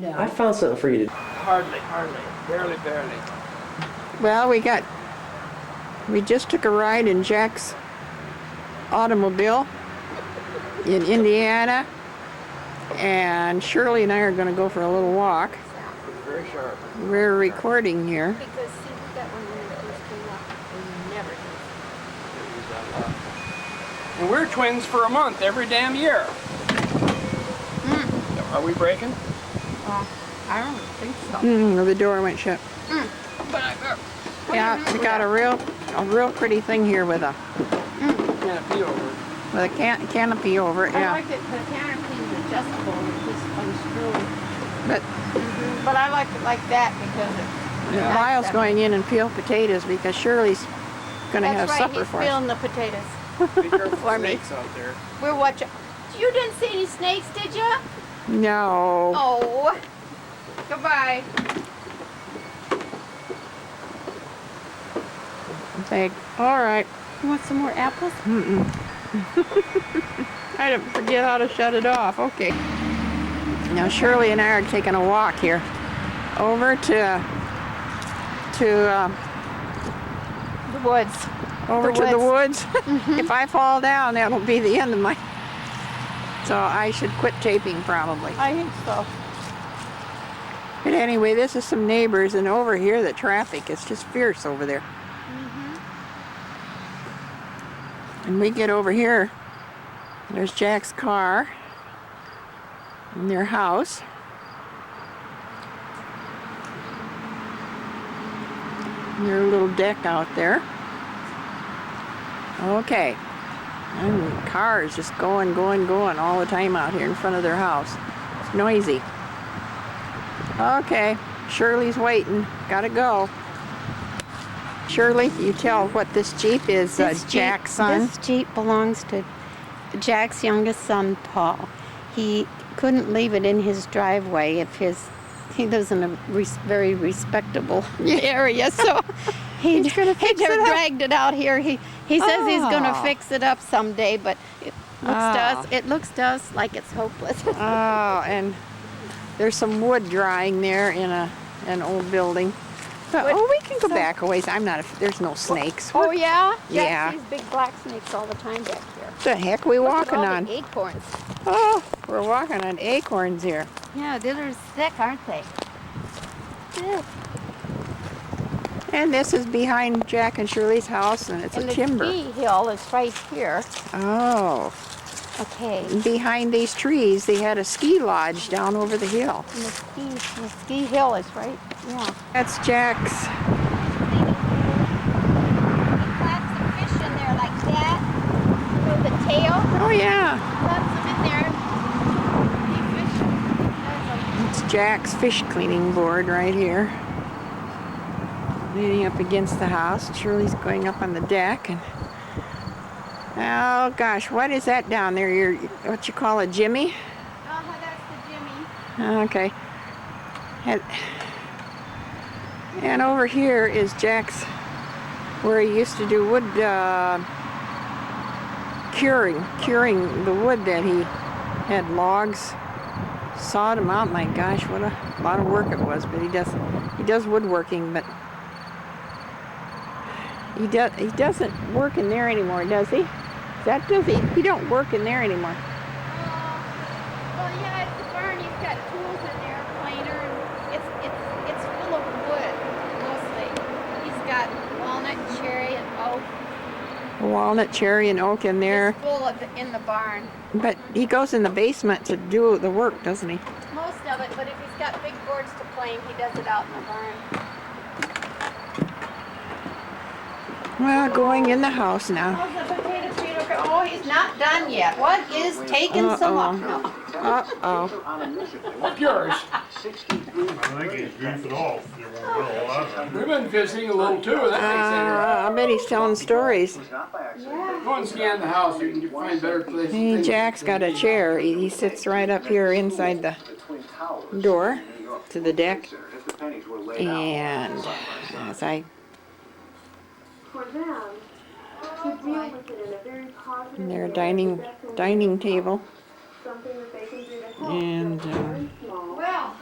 No. I found something for you to. Hardly. Barely. Well, we just took a ride in Jack's automobile in Indiana, and Shirley and I are going to go for a little walk. Very sharp. We're recording here. Because see, we got one when we first came up. We never did. And we're twins for a month every damn year. Are we breaking? I don't think so. The door went shut. Yeah, we got a real pretty thing here with a Canopy over it. canopy over it. I Yeah, like it, the canopy is adjustable and just unscrew. but But I like it like that because it. Lyle's going in and peel potatoes because Shirley's going to have That's right, supper he's for us. peeling the potatoes. Be careful For of me. snakes out there. We're watching. You didn't see any snakes, did you? No. Oh. Goodbye. All right. You want some more apples? I didn't forget how to shut it off. Okay. Now Shirley and I are taking a walk here over to The woods. the woods. If I fall down, that'll be the end of my. So I should quit taping probably. I think so. But anyway, this is some neighbors, and over here the traffic is just fierce over there. And we get over here, there's Jack's car and their house. And their little deck out there. Okay. And the car is just going all the time out here in front of their house. It's noisy. Okay, Shirley's waiting. Gotta go. Shirley, you tell what this Jeep is, Jack's son. This Jeep belongs to Jack's youngest son, Paul. He couldn't leave it in his driveway if he lives in a very respectable area, so he dragged it out here. He says he's going to fix it up someday, but it looks to us like it's hopeless. Oh, and there's some wood drying there in an old building. But, we can go back a ways. There's no snakes. Oh, yeah? Yeah. Jack sees big black snakes all the time back here. What the heck are we walking Look at all on? the acorns. Oh, we're walking on acorns here. Yeah, they're thick, aren't they? Thick. And this is behind Jack and Shirley's house, and it's a timber. And the ski hill is right here. Oh. Okay. Behind these trees, they had a ski lodge down over the hill. And the ski hill is right, yeah. That's Jack's. He claps the fish in there like that, with the tail. Oh, yeah. Claps them in there. He fish. It's Jack's fish cleaning board right here. Leaning up against the house. Shirley's going up on the deck. And oh, gosh, what is that down there? What you call a jimmy? That's the Jimmy. Okay. And over here is Jack's, where he used to do wood curing the wood that he had logs, sawed them out. My gosh, what a lot of work it was. But he does woodworking, but he doesn't work in there anymore, does he? He don't work in there anymore. Well, yeah, it's the barn. He's got tools in there, planer, and it's full of wood, mostly. He's got walnut, cherry, and oak. Walnut, cherry, and oak in there. It's full in the barn. But he goes in the basement to do the work, doesn't he? Most of it, but if he's got big boards to plane, he does it out in the barn. Well, going in the house now. How's the potato tree looking? Oh, he's not done yet. What is taking so long? No. Uh-oh. What's yours? I think he's goofing off. You won't know a lot of it. We've been visiting a little too. That I bet he's telling stories. Go and scan the house. You can find better places. Hey, Jack's got a chair. He sits right up here inside the door to the deck. And as I... And their dining table. And Well,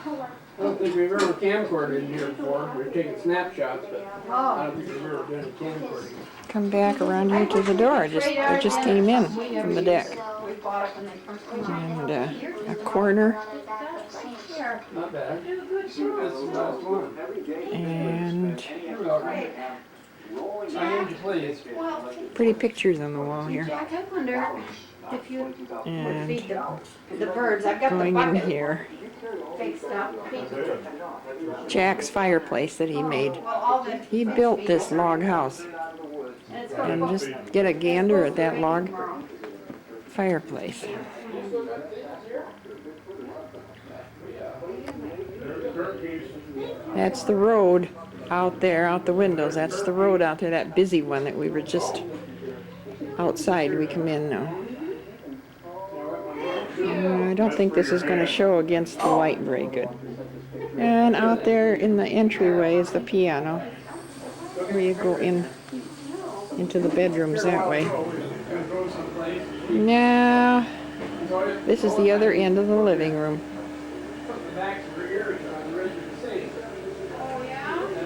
I don't think we've ever camcorded in here before. We've taken snapshots, but I don't think we've ever done a camcording. Come back around here to the door. I just came in from the deck. And a corner. Not bad. That's the last one. And You're welcome. Sign in, please. pretty pictures on the wall here. Jack, I wonder if you would And feed the birds. I've got the going in bucket here, fixed up. Jack's fireplace that he made. Well, all the He built this log house. and it's gonna And just get a gander at that log fireplace. That's the road out there, out the windows. That's the road out there, that busy one that we were just outside. We come in now. I don't think this is going to show against the light very good. And out there in the entryway is the piano, where you go in into the bedrooms that way. Now, this is the other end of the living room.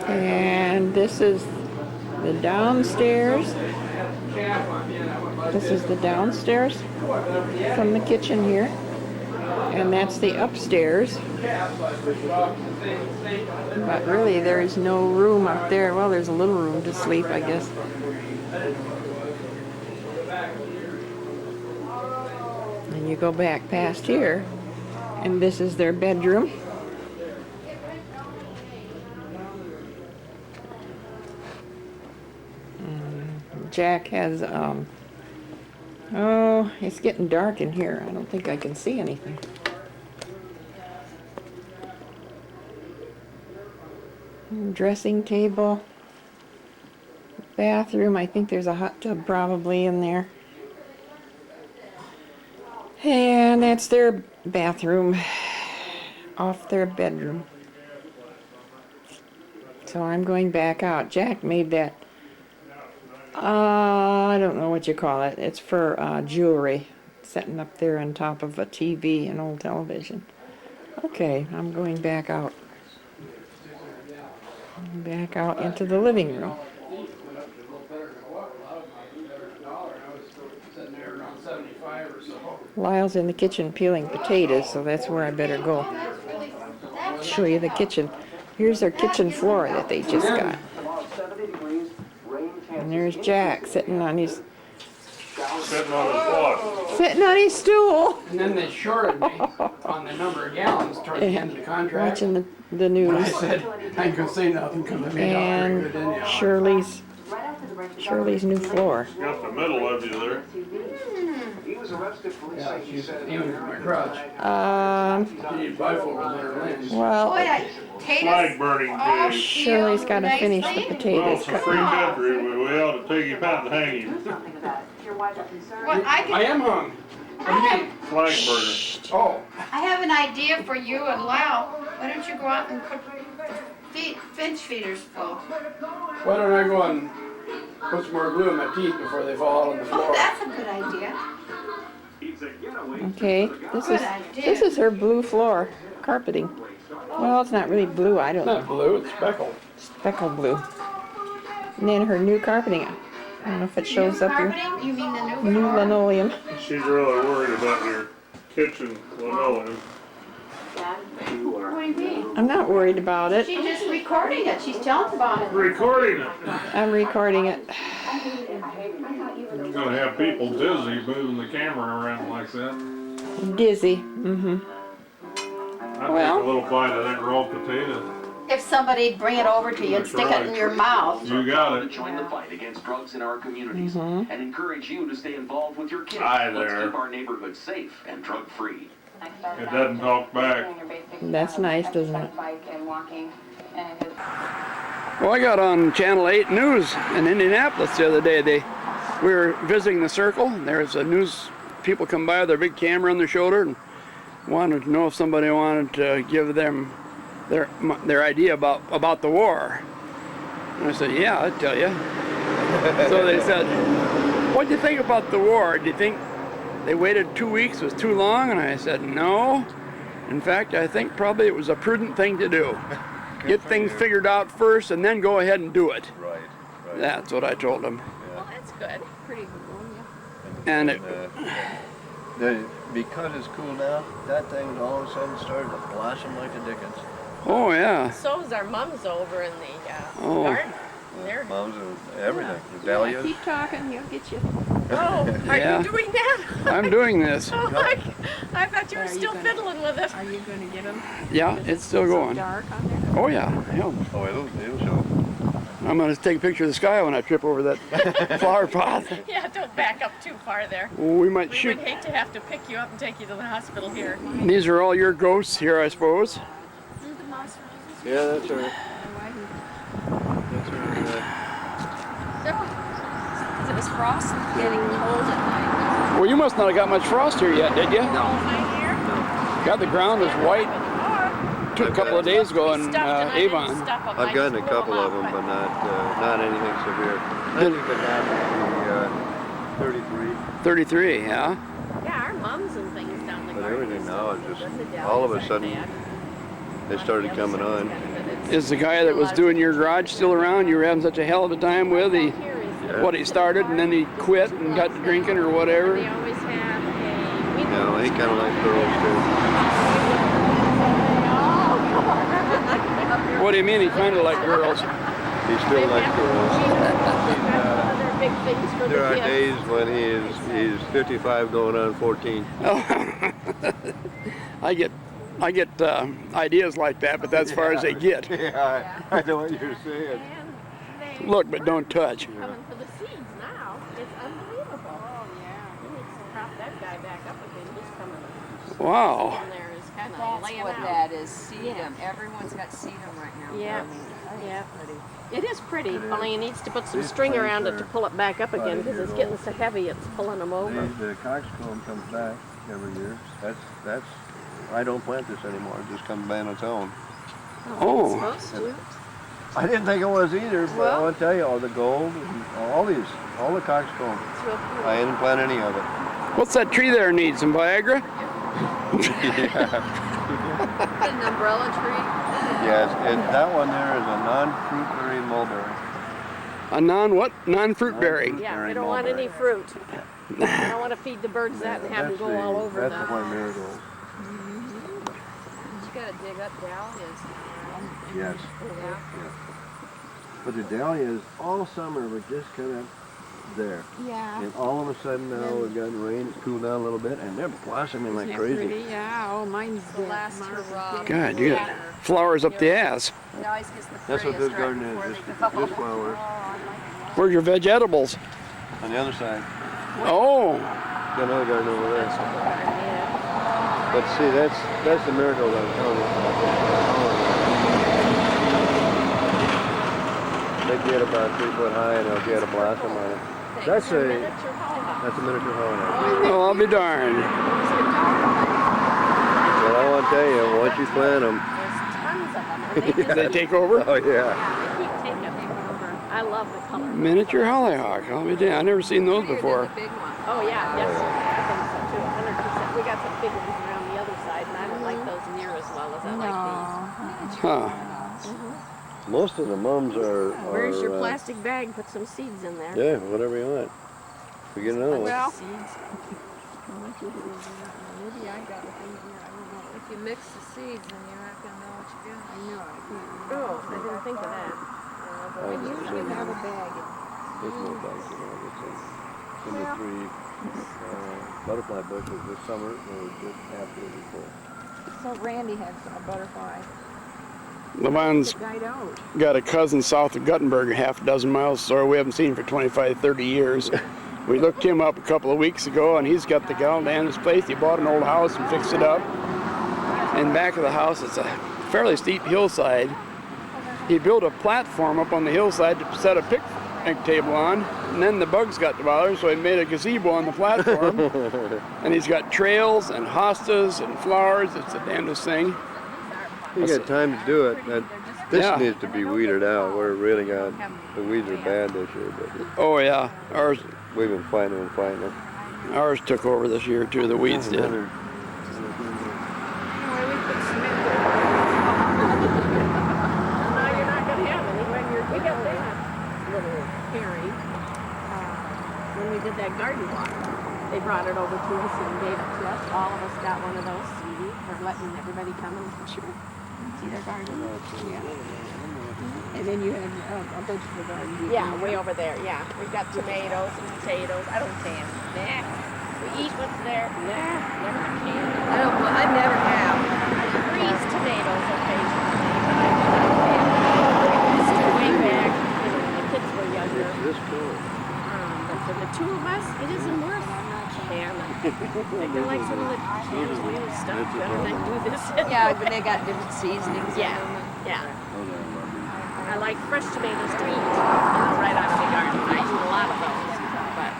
And this is the downstairs. This is the downstairs from the kitchen here. And that's the upstairs. But really there is no room up there. Well, there's a little room to sleep, I guess. And you go back past here, and this is their bedroom. Jack has, oh, it's getting dark in here. I don't think I can see anything. Dressing table. Bathroom. I think there's a hot tub probably in there. And that's their bathroom off their bedroom. So I'm going back out. Jack made that, I don't know what you call it. It's for jewelry. Setting up there on top of a TV, an old television. Okay, I'm going back out. Back out into the living room. Lyle's in the kitchen peeling potatoes, so that's where I better go. Show you the kitchen. Here's their kitchen floor that they just got. And there's Jack sitting on his stool. And then they shorted me on the number of gallons toward the end of the contract. Watching the I news. said, I ain't gonna say nothing because I made out pretty good And anyhow. Shirley's new floor. Got the middle of you there. Yeah, she's aiming for my crotch. She needs bifocals on her lens. Well, Flag burning day. Shirley's got to finish the Well, potatoes. it's a free country, but we ought to take him out and hang him. I am hung. What do you mean? Flag burner. Oh, I have an idea for you and Lyle. Why don't you go out and put finch feeders full? why don't I go and put some more glue in my teeth before they fall out on the floor? Oh, that's a good idea. Okay, this is her blue floor carpeting. Well, it's not really blue. I It's don't know. not blue, it's speckled. Speckle blue. And then her new carpeting. I don't know if it shows up here. Carpeting? You mean the new New floor? linoleum. She's really worried about your kitchen linoleum. What do you mean? I'm not worried about it. She's just recording it. She's telling about it. Recording it. I'm recording it. You're gonna have people dizzy moving the camera around like that. Dizzy. Mm-hmm. I'd Well. take a little bite of that raw potato. If somebody bring it over to you and That's stick it right. in your mouth. You got To it. join the fight against drugs in our communities and encourage you to stay involved with your kids. Hi Let's there. keep our neighborhood safe and drug free. It doesn't talk back. That's nice, doesn't it? Well, I got on Channel 8 News in Indianapolis the other day. We were visiting the circle, and there's a news people come by with their big camera on their shoulder and wanted to know if somebody wanted to give them their idea about the war. And I said, yeah, I'll tell you. So they said, what do you think about the war? Do you think they waited 2 weeks was too long? And I said, no. In fact, I think probably it was a prudent thing to do. Get things figured out first and then go ahead and do it. Right, right. That's what I told him. Well, that's good. Pretty good one, yeah. And it, Because it's cool now, that thing all of a sudden started to blossom like the dickens. oh yeah. So is our mums over in the Oh. garden. They're, Mums and everything. The dahlias. Keep talking, he'll get you. oh, are Yeah. you doing that? I'm doing this. Oh my, I thought you were Are you still gonna- fiddling with it. Are you going to get them? Yeah, it's still going. Dark on there? Oh yeah. Yeah. Oh, it'll show. I'm gonna take a picture of the sky when I trip over that flower pot. Yeah, don't back up too far there. We might We shoot. would hate to have to pick you up and take you to the hospital here. These are all your ghosts here, I suppose. Yeah, that's her. That's her. It was frost getting cold at night. Well, you must not have got much frost here yet, did you? God, the ground is white. Took a couple of days ago in Avon. I've gotten a couple of them, but not anything severe. I think it happened to be 33. 33, yeah. Yeah, our mums and things down the But garden. everything now is just, all of a sudden, they started coming on. Is the guy that was doing your garage still around? You were having such a hell of a time with? He started and then he quit and got to drinking or whatever? They always have a... No, he kind of likes girls too. What do you mean he kind of like girls? He still likes girls. Big things for There the are kids. days when he's 55 going on 14. I get ideas like that, but that's as far as they get. Yeah, I know what you're saying. And they Look, but don't touch. coming for the seeds now. It's unbelievable. Oh, yeah. He needs to prop that guy back up again. He's coming. Wow. In there is kind of That's laying what out. that is, sedum. Everyone's got sedum right now. Yeah. I mean, Yeah. pretty. It is pretty, only he needs to put some string around it to pull it back up again because it's getting so heavy it's pulling him over. The coxcomb comes back every year. That's. I don't plant this anymore. It just comes back on its own. Oh. Supposed to. I didn't think it was either, but I want to tell you, all the gold, and all the coxcomb. It's real cool. I didn't plant any of it. What's that tree there need? Some Viagra? An umbrella tree. Yes, that one there is a non-fruit berry mulberry. A non-what? Non-fruit berry. Yeah, we don't want any fruit. We don't want to feed the birds that and have them go all over That's the the... white marigold. You gotta dig up dahlias. Yes. Yeah. But the dahlias all summer were just kind of there. Yeah. And all of a sudden now we've gotten rain, it's cooled down a little bit, and they're blossoming like crazy. Pretty, yeah. Oh, mine's The last hurrah. God, you got flowers up the ass. It always gets the That's what this prettiest right garden before is, they just, go. just flowers. Where's your vegetables? On the other side, Oh, got another garden over there. But see, that's the miracle that I'm telling you about. They get about 3 foot high and they'll get a blossom on it. That's a miniature holly. well, I'll be darned. But I want to tell you, once you plant them, There's tons of them. And they They take over? oh yeah. keep taking over. I love the color. Miniature hollyhock. I'll be damned. I've never seen those before. The big one. Oh, yeah, yes. I think so too, 100%. We got some big ones around the other side, and I don't like those near as well as I like Huh. Most of the mums are. these. Where's your plastic bag? Put some seeds in there. Yeah, whatever you want. We get another one. Well, Seeds. maybe I got a thing here. I don't know. If you mix the seeds, then you're not gonna know what you got. I know. I can't. Oh, I didn't think of that. I usually have a bag. There's no bugs in all this. And the 3 butterfly bushes this summer were just absolutely full. So Randy has a butterfly. Levon's It died out. got a cousin south of Guttenberg, half a dozen miles, so we haven't seen for 25, 30 years. We looked him up a couple of weeks ago, and he's got the gal down his place. He bought an old house and fixed it up. In back of the house, it's a fairly steep hillside. He built a platform up on the hillside to set a picnic table on, and then the bugs got to bother him, so he made a gazebo on the platform. And he's got trails and hostas and flowers. It's the damnedest thing. You got time to do it. This Yeah. needs to be weeded out. We're really got, the weeds are bad this year, but Oh yeah, ours we've been fighting and fighting it. took over this year too. The weeds did. Anyway, we brought it over to us and gave it to us. All of us got one of those for letting everybody come and see their garden. And then you have a vegetable garden. Yeah, way over there. Yeah, we've got tomatoes and potatoes. I don't can. Nah. We eat what's there. Nah, never can. I never have. I freeze tomatoes occasionally. But I don't way back, you know, when the kids were younger. This cool. But for the two of us, it isn't worth canning. I feel like some of the canned tomato stuff better than do this. Yeah, but they got different seasonings. Yeah, in them. yeah. Oh, no, I like fresh tomatoes to eat, right out of the garden. I eat a lot of those, but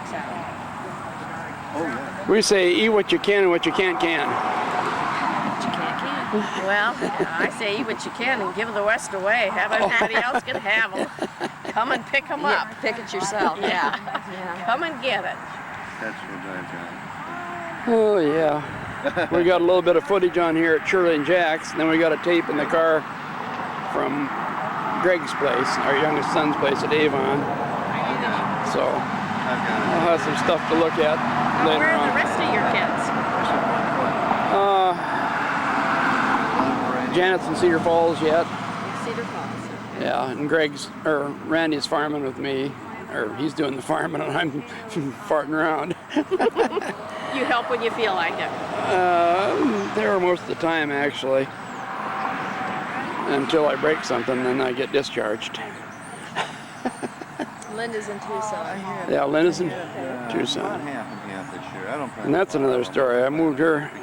oh, yeah. We say eat what you can and what you can't can. what you can't can. Well, I say eat what you can and give the rest away. Have everybody else can have them. Come and pick them up. Pick it yourself. Yeah. Come and get it. That's what I'm Oh yeah. We got a little bit of footage on here at Shirley and Jack's, and then we got a tape in the car from Greg's place, our youngest son's place at Avon. So I'll have some stuff to look at later Where are on. the rest of your kids? Janet's in Cedar Falls yet. Cedar Falls. Yeah, and Randy's farming with me, or he's doing the farming and I'm farting around. You help when you feel like it. There most of the time actually. Until I break something, then I get discharged. Linda's in Tucson. I hear. Yeah, Linda's in About Tucson. half and half this year. I don't plan And that's to another story. I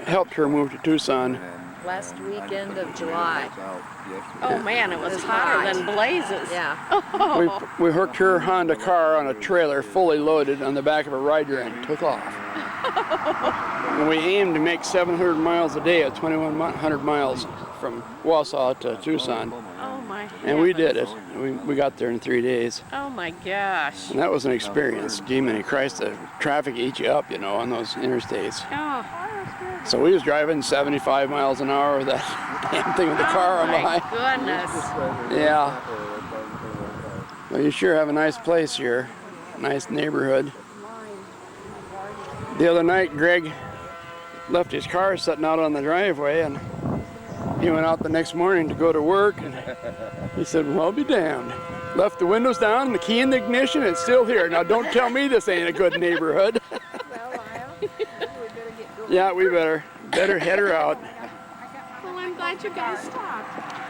helped her move to Tucson. Last weekend of July. Oh man, it was hotter than blazes. Yeah. We hooked her Honda car on a trailer fully loaded on the back of a rider and took off. And we aimed to make 700 miles a day at 2,100 miles from Wausau to Tucson. Oh my. And we did it. We got there in 3 days. Oh my gosh. And that was an experience. Gee, many Christ, the traffic eats you up, you know, on those interstates. Oh. So we was driving 75 miles an hour with that damn thing with the car on my behind. goodness. Yeah. Well, you sure have a nice place here. Nice neighborhood. The other night, Greg left his car sitting out on the driveway, and he went out the next morning to go to work, and he said, well, I'll be damned. Left the windows down, the key in the ignition, it's still here. Now, don't tell me this ain't a good neighborhood. Yeah, we better head her out. Well, I'm glad you guys stopped.